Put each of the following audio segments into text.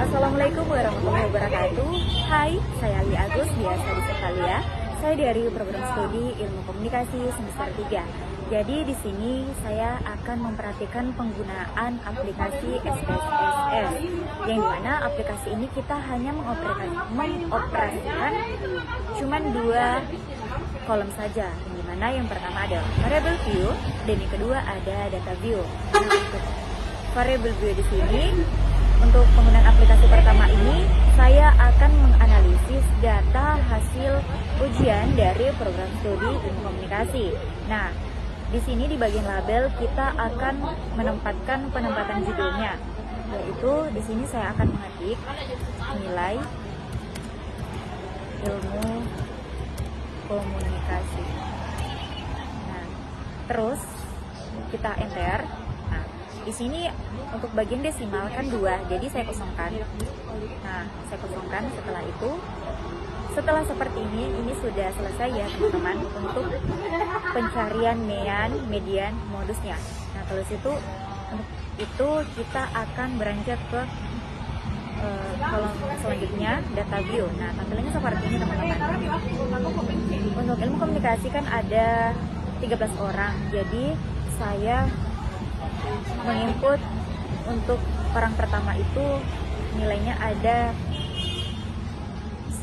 Assalamualaikum warahmatullahi wabarakatuh. Hai, saya Ali Agus, biasa disapa Lia. Saya dari program studi Ilmu Komunikasi semester 3. Jadi di sini saya akan memperhatikan penggunaan aplikasi SPSS, yang dimana aplikasi ini kita hanya mengoperasikan cuma 2 kolom saja, yang dimana yang pertama ada variable view dan yang kedua ada data view. Nah, untuk variable view di sini, untuk penggunaan aplikasi pertama ini, saya akan menganalisis data hasil ujian dari program studi Ilmu Komunikasi. Nah, di sini di bagian label kita akan menempatkan penempatan judulnya, yaitu di sini saya akan mengetik nilai ilmu komunikasi. Nah, terus kita enter. Nah, di sini untuk bagian desimal kan 2, jadi saya kosongkan. Nah, saya kosongkan. Setelah seperti ini sudah selesai ya teman-teman untuk pencarian median modusnya. Nah, terus itu kita akan beranjak ke kolom selanjutnya, data view. Nah, tampilannya seperti ini teman-teman. Untuk ilmu komunikasi kan ada 13 orang, jadi saya menginput untuk orang pertama itu nilainya ada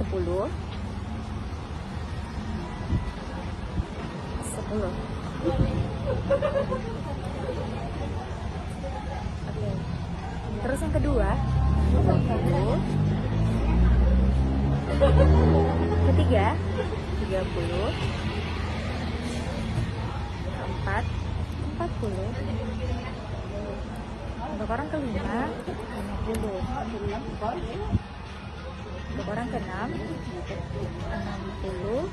10. Oke. Terus yang kedua 20, ketiga 30, keempat 40, untuk orang kelima 50, untuk orang keenam 60,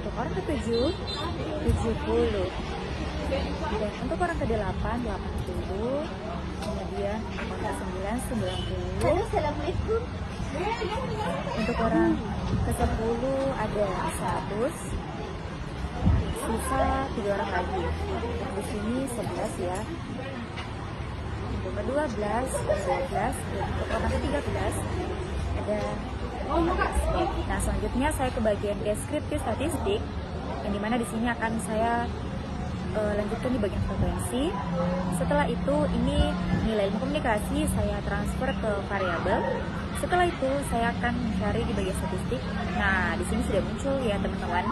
untuk orang ketujuh 70, dan untuk orang ke-8 80, kemudian orang ke-9 90. Assalamualaikum. Untuk orang ke-10 ada 100, sisa 3 orang lagi. Di sini 11 ya. Untuk ke-12 ada 12, dan untuk orang ke-13 ada 15. Nah, selanjutnya saya ke bagian deskriptif statistik, yang dimana di sini akan saya lanjutkan di bagian frekuensi. Setelah itu ini nilai ilmu komunikasi saya transfer ke variabel. Setelah itu saya akan mencari di bagian statistik. Nah, di sini sudah muncul ya teman-teman.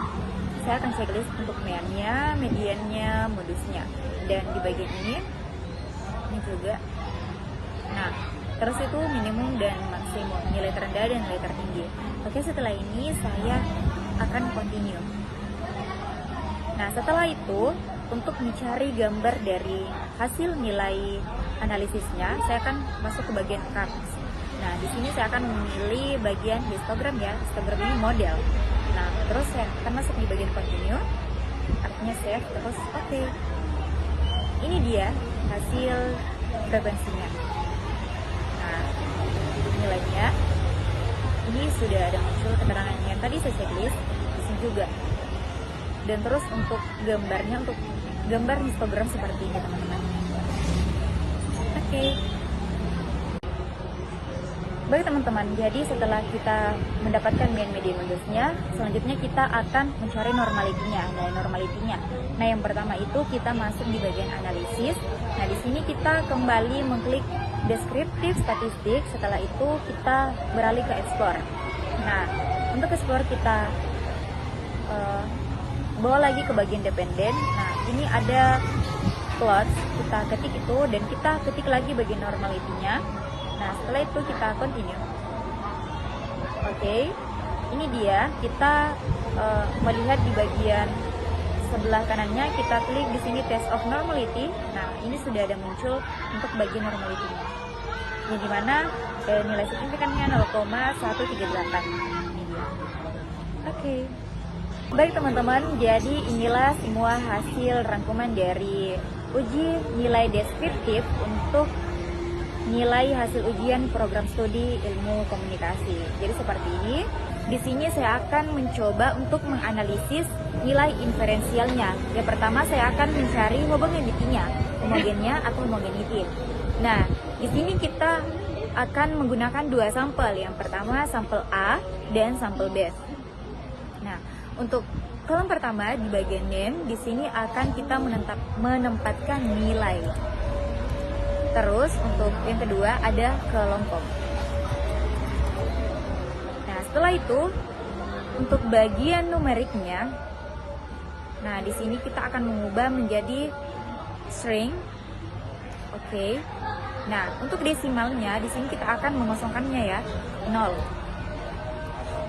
Saya akan checklist untuk mediannya, modusnya, dan di bagian ini juga. Nah, terus itu minimum dan maksimum, nilai terendah dan nilai tertinggi. Oke, setelah ini saya akan continue. Nah, setelah itu untuk mencari gambar dari hasil nilai analisisnya, saya akan masuk ke bagian cards. Nah, di sini saya akan memilih bagian histogram ya. Histogram ini model. Nah, terus saya akan masuk di bagian continue, artinya save, terus oke. Ini dia hasil frekuensinya. Nah, nilainya ini sudah ada muncul keterangannya. Tadi saya checklist, di sini juga. Dan terus untuk gambarnya, untuk gambar histogram seperti ini teman-teman. Oke. Baik teman-teman, jadi setelah kita mendapatkan median modusnya, selanjutnya kita akan mencari normalitinya, nilai normalitinya. Nah, yang pertama itu kita masuk di bagian analisis. Nah, di sini kita kembali mengklik deskriptif statistik. Setelah itu kita beralih ke explore. Nah, untuk explore kita bawa lagi ke bagian dependen. Nah, ini ada plots, kita ketik itu dan kita ketik lagi bagian normalitinya. Nah, setelah itu kita continue. Oke, ini dia. Kita melihat di bagian sebelah kanannya, kita klik di sini test of normality. Nah, ini sudah ada muncul untuk bagian normality-nya, yang dimana nilai signifikannya 0,138. Ini dia. Oke. Baik teman-teman, jadi inilah semua hasil rangkuman dari uji nilai deskriptif untuk nilai hasil ujian program studi Ilmu Komunikasi. Jadi seperti ini. Di sini saya akan mencoba untuk menganalisis nilai inferensialnya. Yang pertama saya akan mencari homogenity-nya, homogennya atau homogenity. Nah, di sini kita akan menggunakan dua sampel. Yang pertama sampel A dan sampel B. Nah, untuk kolom pertama di bagian name, di sini akan kita menempatkan nilai. Terus untuk yang kedua ada kelompok. Nah, setelah itu untuk bagian numeriknya, nah di sini kita akan mengubah menjadi string. Oke. Nah, untuk desimalnya di sini kita akan mengosongkannya ya, 0.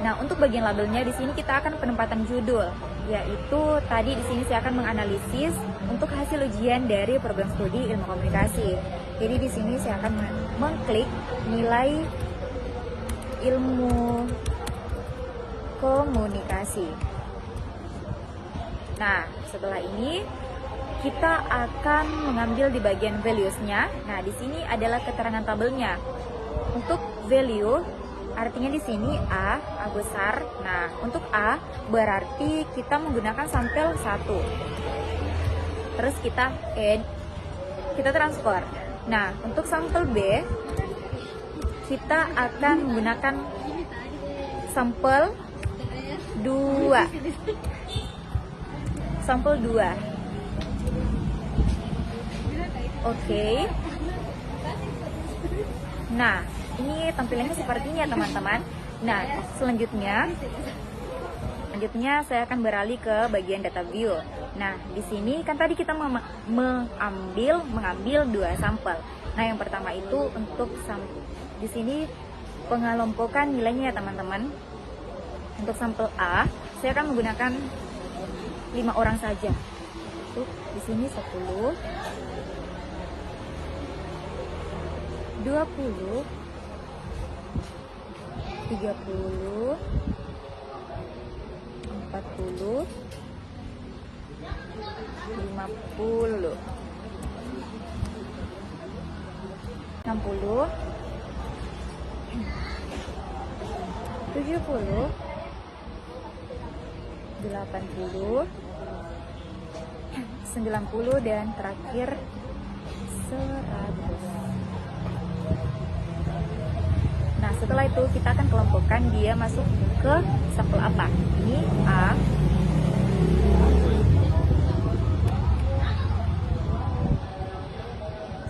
Nah, untuk bagian labelnya di sini kita akan penempatan judul, yaitu tadi di sini saya akan menganalisis untuk hasil ujian dari program studi ilmu komunikasi. Jadi di sini saya akan mengklik nilai ilmu komunikasi. Nah, setelah ini kita akan mengambil di bagian values-nya. Nah, di sini adalah keterangan tabelnya. Untuk value artinya di sini A besar. Nah, untuk A berarti kita menggunakan sampel 1. Terus kita add, kita transfer. Nah, untuk sampel B kita akan menggunakan sampel 2. Sampel 2. Oke. Nah, ini tampilannya sepertinya teman-teman. Nah, selanjutnya saya akan beralih ke bagian data view. Nah, di sini kan tadi kita mengambil dua sampel. Nah, yang pertama itu untuk di sini pengelompokan nilainya ya teman-teman. Untuk sampel A, saya akan menggunakan 5 orang saja. Untuk di sini 10, 20, 30, 40, 50, 60, 70, 80, 90, dan terakhir 100. Nah, setelah itu kita akan kelompokkan dia masuk ke sampel apa. Ini A.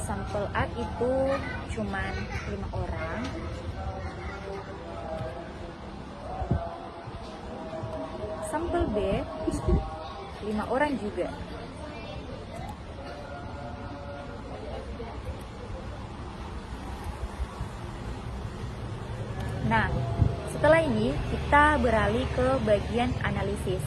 Sampel A itu cuman 5 orang. Sampel B 5 orang juga. Nah, setelah ini kita beralih ke bagian analisis.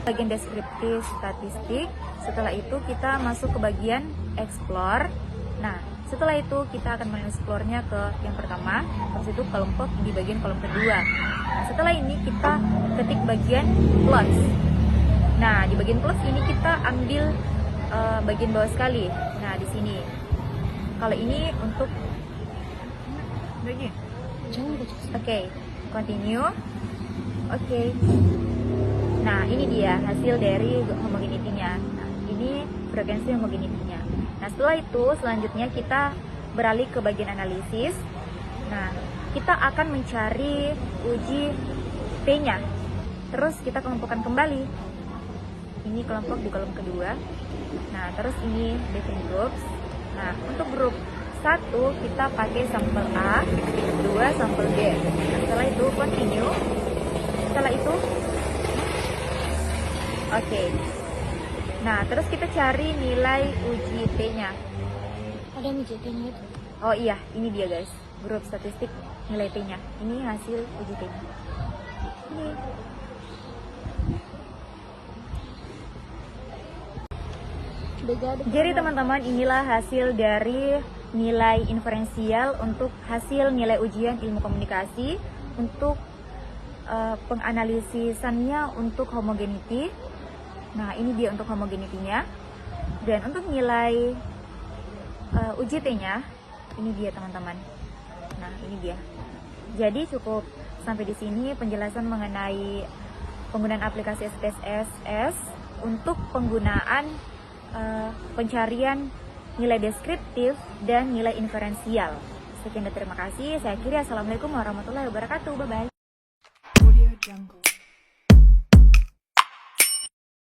Bagian deskriptif statistik. Setelah itu kita masuk ke bagian explore. Nah, setelah itu kita akan mengeksplornya ke yang pertama, habis itu kelompok di bagian kolom kedua. Nah, setelah ini kita ketik bagian plus. Nah, di bagian plus ini kita ambil bagian bawah sekali. Nah, di sini. Kalau ini untuk Oke, continue. Oke. Nah, ini dia hasil dari homogenity-nya. Nah, ini frekuensi homogenity-nya. Nah, setelah itu selanjutnya kita beralih ke bagian analisis. Nah, kita akan mencari uji P-nya. Terus kita kelompokkan kembali. Ini kelompok di kolom kedua. Nah, terus ini different groups. Nah, untuk grup 1 kita pakai sampel A, 2 sampel B. Setelah itu continue. Setelah itu oke. Nah, terus kita cari nilai uji T-nya. Ada uji T-nya itu. Oh iya, ini dia guys. Grup statistik nilai T-nya. Ini hasil uji T-nya. Ini. Jadi teman-teman, inilah hasil dari nilai inferensial untuk hasil nilai ujian ilmu komunikasi untuk penganalisisannya untuk homogenity. Nah, ini dia untuk homogenity-nya. Dan untuk nilai uji T-nya, ini dia teman-teman. Nah, ini dia. Jadi cukup sampai di sini penjelasan mengenai penggunaan aplikasi SPSS untuk penggunaan pencarian nilai deskriptif dan nilai inferensial. Sekian dan terima kasih. Saya akhiri. Assalamualaikum warahmatullahi wabarakatuh. Bye-bye. Audio Jungle.